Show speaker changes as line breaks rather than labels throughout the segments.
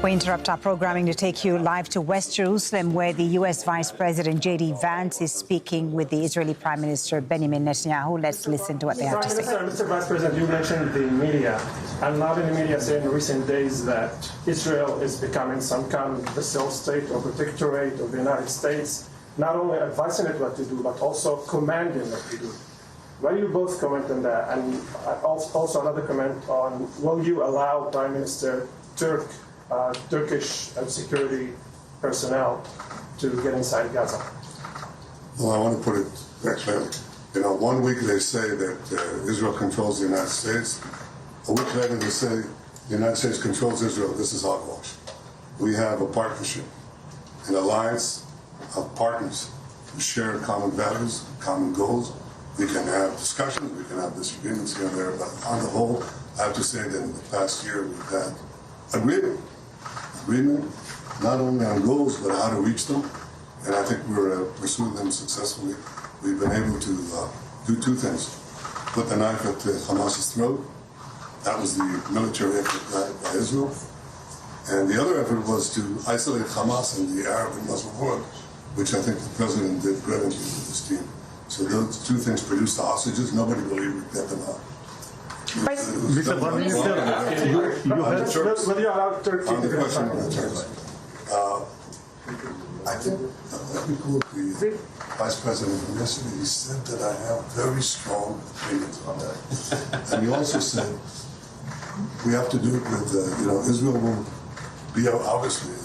We interrupt our programming to take you live to West Jerusalem, where the U.S. Vice President JD Vance is speaking with the Israeli Prime Minister Benjamin Netanyahu. Let's listen to what they have to say.
Mr. Vice President, you mentioned the media. And a lot in the media say in recent days that Israel is becoming some kind of vassal state or protectorate of the United States, not only advising it what to do, but also commanding what to do. Why do you both comment on that? And also another comment on, will you allow Prime Minister Turkish security personnel to get inside Gaza?
Well, I want to put it very clearly. 1 week they say that Israel controls the United States. A week later they say the United States controls Israel. This is hogwash. We have a partnership, an alliance of partners who share common values, common goals. We can have discussions, we can have disagreements here and there, but on the whole, I have to say that in the past year we've had agreement, not only on goals, but how to reach them. And I think we're pursuing them successfully. We've been able to do two things. Put the knife at Hamas's throat. That was the military effort by Israel. And the other effort was to isolate Hamas in the Arab and Muslim world, which I think the president did brilliantly with his team. So those two things produced the hostages. Nobody believed we'd get them out.
Mr. Prime Minister, will you allow Turkey to get inside?
I think, let me quote the Vice President from yesterday. He said that I have very strong opinions on that. And he also said we have to do it with, Israel will be obviously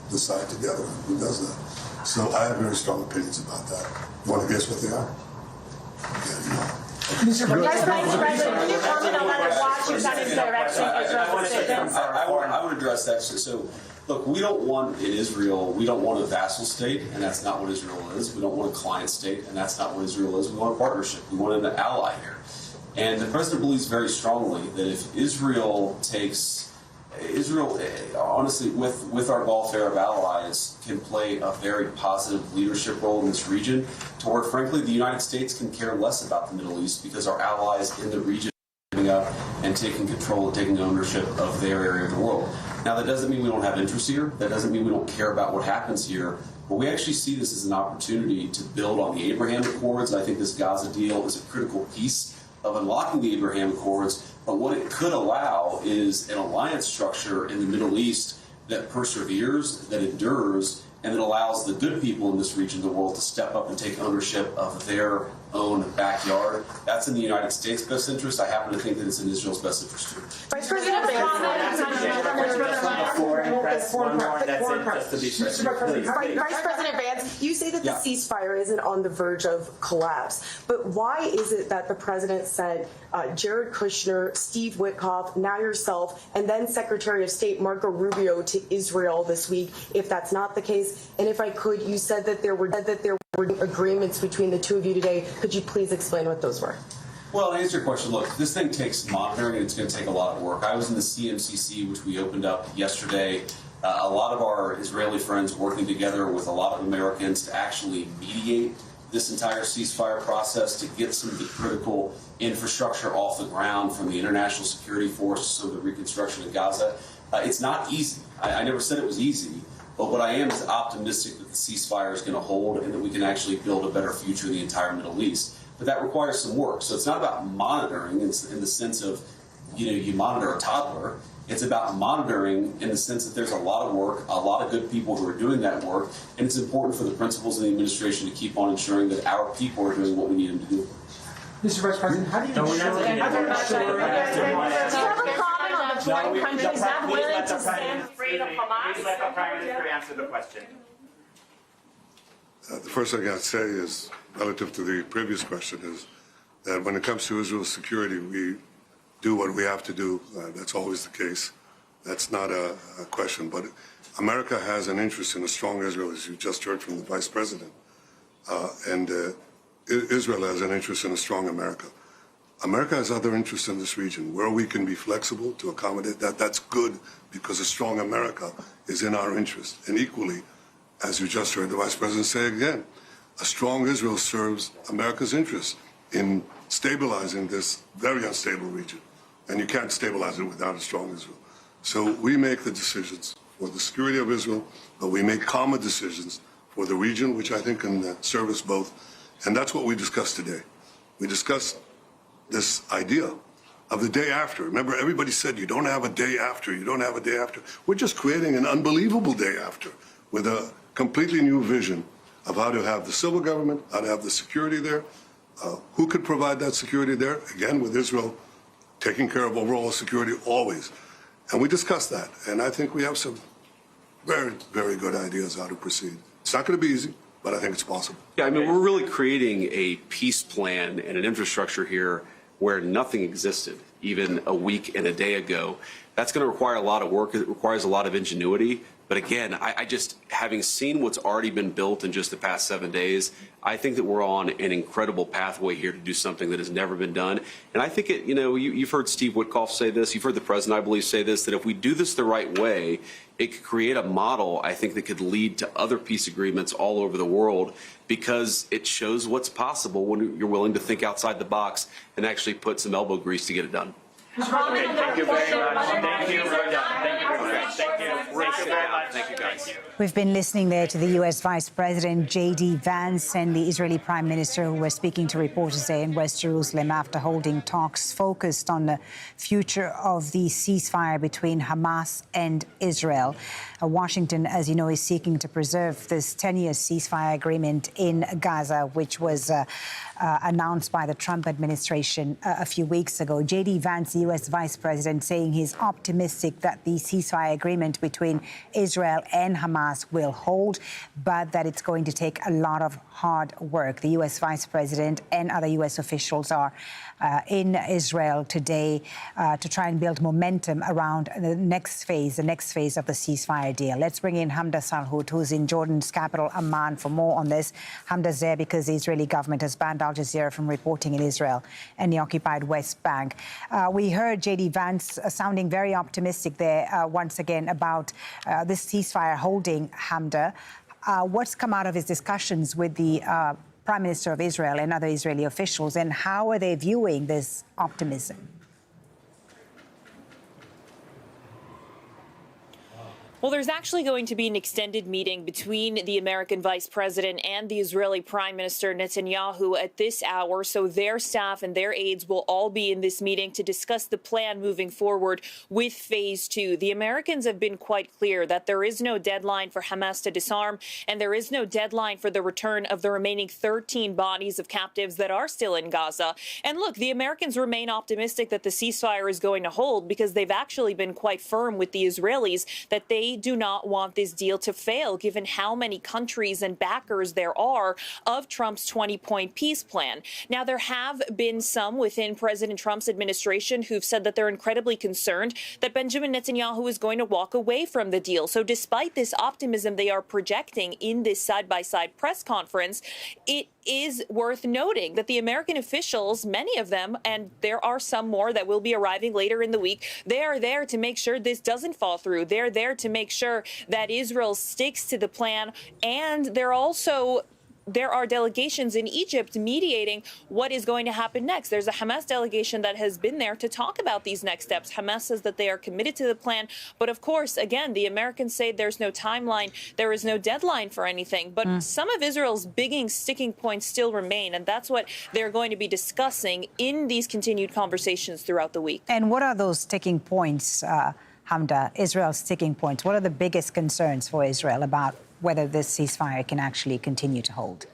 decide together who does that. So I have very strong opinions about that. You want to guess what they are?
Vice President, can you comment on whether Washington is directing Israel's decisions?
I would address that. So, look, we don't want in Israel, we don't want a vassal state, and that's not what Israel is. We don't want a client state, and that's not what Israel is. We want a partnership. We want an ally here. And the president believes very strongly that if Israel honestly, with our Gulf Arab allies, can play a very positive leadership role in this region, to where, frankly, the United States can care less about the Middle East because our allies in the region are giving up and taking control and taking ownership of their area of the world. Now, that doesn't mean we don't have interests here. That doesn't mean we don't care about what happens here. But we actually see this as an opportunity to build on the Abraham Accords. I think this Gaza deal is a critical piece of unlocking the Abraham Accords. But what it could allow is an alliance structure in the Middle East that perseveres, that endures, and that allows the good people in this region of the world to step up and take ownership of their own backyard. That's in the United States' best interest. I happen to think that it's in Israel's best interest too.
Vice President Vance, you say that the ceasefire isn't on the verge of collapse, but why is it that the president sent Jared Kushner, Steve Witkoff, now yourself, and then Secretary of State Marco Rubio to Israel this week, if that's not the case? And if I could, you said that there were agreements between the two of you today. Could you please explain what those were?
Well, to answer your question, look, this thing takes monitoring, and it's going to take a lot of work. I was in the CMCC, which we opened up yesterday. A lot of our Israeli friends working together with a lot of Americans to actually mediate this entire ceasefire process, to get some of the critical infrastructure off the ground, from the international security force to some of the reconstruction of Gaza. It's not easy. I never said it was easy. But what I am is optimistic that the ceasefire is going to hold and that we can actually build a better future in the entire Middle East. But that requires some work. So it's not about monitoring in the sense of, you monitor a toddler. It's about monitoring in the sense that there's a lot of work, a lot of good people who are doing that work, and it's important for the principals of the administration to keep on ensuring that our people are doing what we need them to do.
Mr. Vice President, how do you ensure...
Do you have a comment on the foreign countries not willing to stand free of Hamas?
Please let the Prime Minister answer the question.
The first thing I'd say is, relative to the previous question, is that when it comes to Israel's security, we do what we have to do. That's always the case. That's not a question. But America has an interest in a strong Israel, as you just heard from the Vice President. And Israel has an interest in a strong America. America has other interests in this region. Where we can be flexible to accommodate that, that's good, because a strong America is in our interest. And equally, as you just heard the Vice President say again, a strong Israel serves America's interests in stabilizing this very unstable region. and you can't stabilize it without a strong Israel. So we make the decisions for the security of Israel, but we make common decisions for the region, which I think can serve us both. And that's what we discussed today. We discussed this idea of the day after. Remember, everybody said you don't have a day after, you don't have a day after. We're just creating an unbelievable day after with a completely new vision of how to have the civil government, how to have the security there, who could provide that security there, again, with Israel taking care of overall security always. And we discussed that, and I think we have some very, very good ideas how to proceed. It's not going to be easy, but I think it's possible.
Yeah, I mean, we're really creating a peace plan and an infrastructure here where nothing existed even a week and a day ago. That's going to require a lot of work. It requires a lot of ingenuity. But again, I just, having seen what's already been built in just the past 7 days, I think that we're on an incredible pathway here to do something that has never been done. And I think, you've heard Steve Witkoff say this, you've heard the president, I believe, say this, that if we do this the right way, it could create a model, I think, that could lead to other peace agreements all over the world, because it shows what's possible when you're willing to think outside the box and actually put some elbow grease to get it done.
Okay, thank you very much. Thank you. We're done. Thank you very much. Thank you. Thank you very much.
Thank you, guys.
We've been listening there to the U.S. Vice President JD Vance and the Israeli Prime Minister, who were speaking to reporters there in West Jerusalem after holding talks focused on the future of the ceasefire between Hamas and Israel. Washington, as you know, is seeking to preserve this tenuous ceasefire agreement in Gaza, which was announced by the Trump administration a few weeks ago. JD Vance, the U.S. Vice President, saying he's optimistic that the ceasefire agreement between Israel and Hamas will hold, but that it's going to take a lot of hard work. The U.S. Vice President and other U.S. officials are in Israel today to try and build momentum around the next phase of the ceasefire deal. Let's bring in Hamdah Salhut, who's in Jordan's capital, Amman, for more on this. Hamdah's there because the Israeli government has banned Al Jazeera from reporting in Israel and the occupied West Bank. We heard JD Vance sounding very optimistic there once again about this ceasefire holding, Hamdah. What's come out of his discussions with the Prime Minister of Israel and other Israeli officials, and how are they viewing this optimism?
Well, there's actually going to be an extended meeting between the American Vice President and the Israeli Prime Minister Netanyahu at this hour. So their staff and their aides will all be in this meeting to discuss the plan moving forward with Phase 2. The Americans have been quite clear that there is no deadline for Hamas to disarm, and there is no deadline for the return of the remaining 13 bodies of captives that are still in Gaza. And look, the Americans remain optimistic that the ceasefire is going to hold, because they've actually been quite firm with the Israelis that they do not want this deal to fail, given how many countries and backers there are of Trump's 20-point peace plan. Now, there have been some within President Trump's administration who've said that they're incredibly concerned that Benjamin Netanyahu is going to walk away from the deal. So despite this optimism they are projecting in this side-by-side press conference, it is worth noting that the American officials, many of them, and there are some more that will be arriving later in the week, they are there to make sure this doesn't fall through. They're there to make sure that Israel sticks to the plan, and there are delegations in Egypt mediating what is going to happen next. There's a Hamas delegation that has been there to talk about these next steps. Hamas says that they are committed to the plan. But of course, again, the Americans say there's no timeline. There is no deadline for anything. But some of Israel's big sticking points still remain. And that's what they're going to be discussing in these continued conversations throughout the week.
And what are those sticking points, Hamdah, Israel's sticking points? What are the biggest concerns for Israel about whether this ceasefire can actually continue to hold?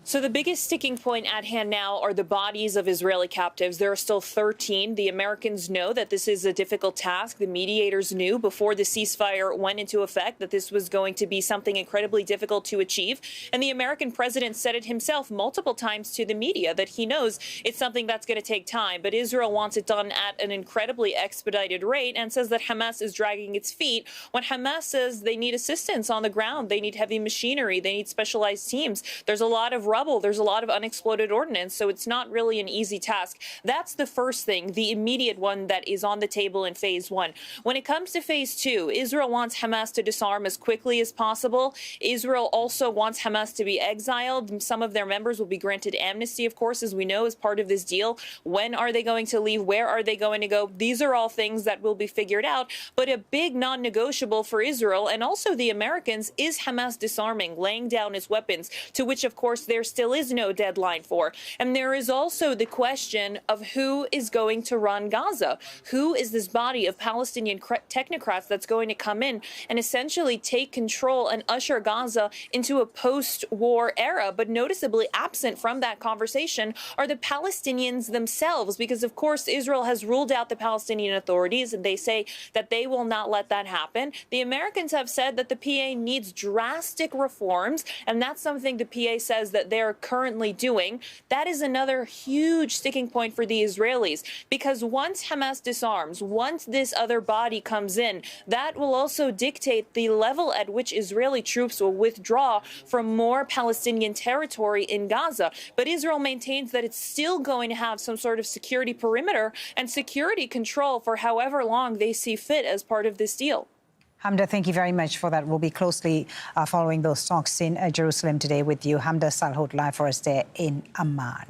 So the biggest sticking point at hand now are the bodies of Israeli captives. There are still 13. The Americans know that this is a difficult task. The mediators knew before the ceasefire went into effect that this was going to be something incredibly difficult to achieve. And the American president said it himself multiple times to the media that he knows it's something that's going to take time. But Israel wants it done at an incredibly expedited rate and says that Hamas is dragging its feet when Hamas says they need assistance on the ground. They need heavy machinery. They need specialized teams. There's a lot of rubble rubble. There's a lot of unexploded ordnance, so it's not really an easy task. That's the first thing, the immediate one that is on the table in phase one. When it comes to phase two, Israel wants Hamas to disarm as quickly as possible. Israel also wants Hamas to be exiled. Some of their members will be granted amnesty, of course, as we know, as part of this deal. When are they going to leave? Where are they going to go? These are all things that will be figured out. But a big non-negotiable for Israel and also the Americans is Hamas disarming, laying down its weapons, to which, of course, there still is no deadline for. And there is also the question of who is going to run Gaza. Who is this body of Palestinian technocrats that's going to come in and essentially take control and usher Gaza into a post-war era? But noticeably absent from that conversation are the Palestinians themselves, because, of course, Israel has ruled out the Palestinian authorities, and they say that they will not let that happen. The Americans have said that the PA needs drastic reforms, and that's something the PA says that they're currently doing. That is another huge sticking point for the Israelis, because once Hamas disarms, once this other body comes in, that will also dictate the level at which Israeli troops will withdraw from more Palestinian territory in Gaza. But Israel maintains that it's still going to have some sort of security perimeter and security control for however long they see fit as part of this deal.
Hamdah, thank you very much for that. We'll be closely following those talks in Jerusalem today with you. Hamdah, Salhut, live for us there in Amman.